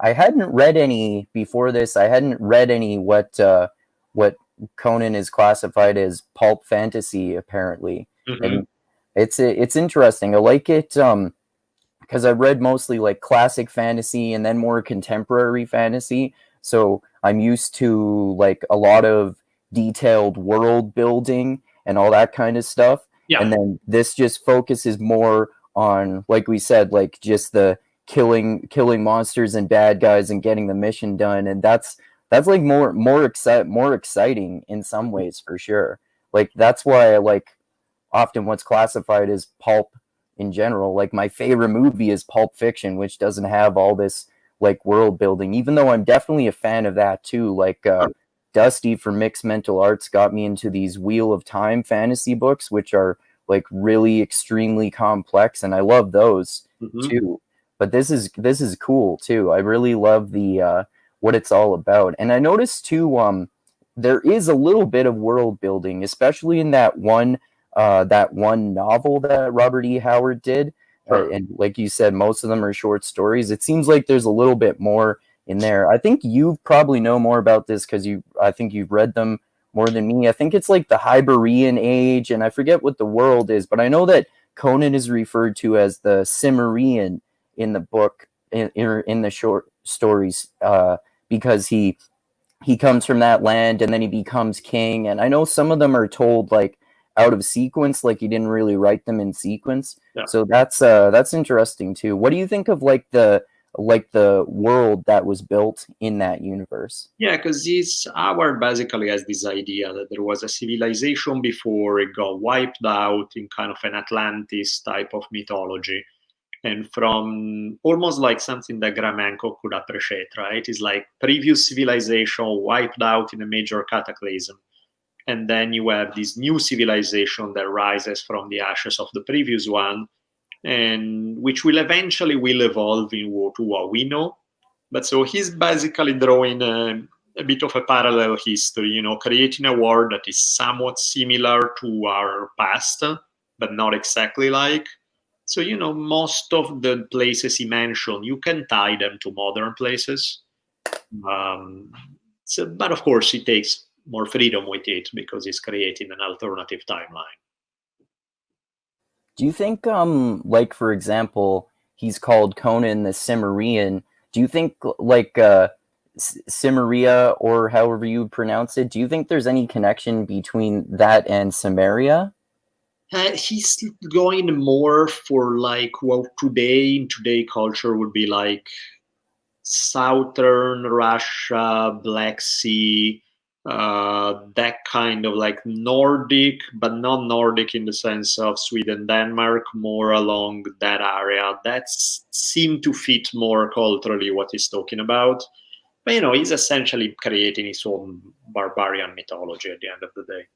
I hadn't read any before this. I hadn't read any what Conan is classified as pulp fantasy apparently, Mm-hmm. and it's interesting. I like it because I've read mostly like classic fantasy and then more contemporary fantasy. So I'm used to like a lot of detailed world building and all that kind of stuff. Yeah. And then this just focuses more on, like we said, like just the killing monsters and bad guys and getting the mission done. And that's like more exciting in some ways for sure. Like that's why I like often what's classified as pulp in general. Like my favorite movie is Pulp Fiction, which doesn't have all this like world building, even though I'm definitely a fan of that too. Like Dusty from Mixed Mental Arts got me into these Wheel of Time fantasy books, which are like really extremely complex, and I love those Mm-hmm. too. But this is cool too. I really love the what it's all about. And I noticed too there is a little bit of world building, especially in that one novel that Robert E. Howard did. Sure. And like you said, most of them are short stories. It seems like there's a little bit more in there. I think you probably know more about this because I think you've read them more than me. I think it's like the Hyborian age, and I forget what the world is, but I know that Conan is referred to as the Cimmerian in the book, in the short stories, because he comes from that land and then he becomes king. And I know some of them are told like out of sequence, like he didn't really write them in sequence. Yeah. So that's interesting too. What do you think of like the world that was built in that universe? Yeah, because this Howard basically has this idea that there was a civilization before it got wiped out in kind of an Atlantis type of mythology. And from almost like something that Graham Hancock could appreciate, right? Is like previous civilization wiped out in a major cataclysm. And then you have this new civilization that rises from the ashes of the previous one, and which will eventually will evolve to what we know. But so he's basically drawing a bit of a parallel history, creating a world that is somewhat similar to our past, but not exactly like. So, most of the places he mentioned, you can tie them to modern places. Um, but of course, he takes more freedom with it because he's creating an alternative timeline. Do you think like for example, he's called Conan the Cimmerian? Do you think like Cimmeria or however you pronounce it, do you think there's any connection between that and Samaria? He's going more for like what today in today culture would be like southern Russia, Black Sea, that kind of like Nordic, but not Nordic in the sense of Sweden, Denmark, more along that area. That seemed to fit more culturally what he's talking about. But he's essentially creating his own barbarian mythology at the end of the day.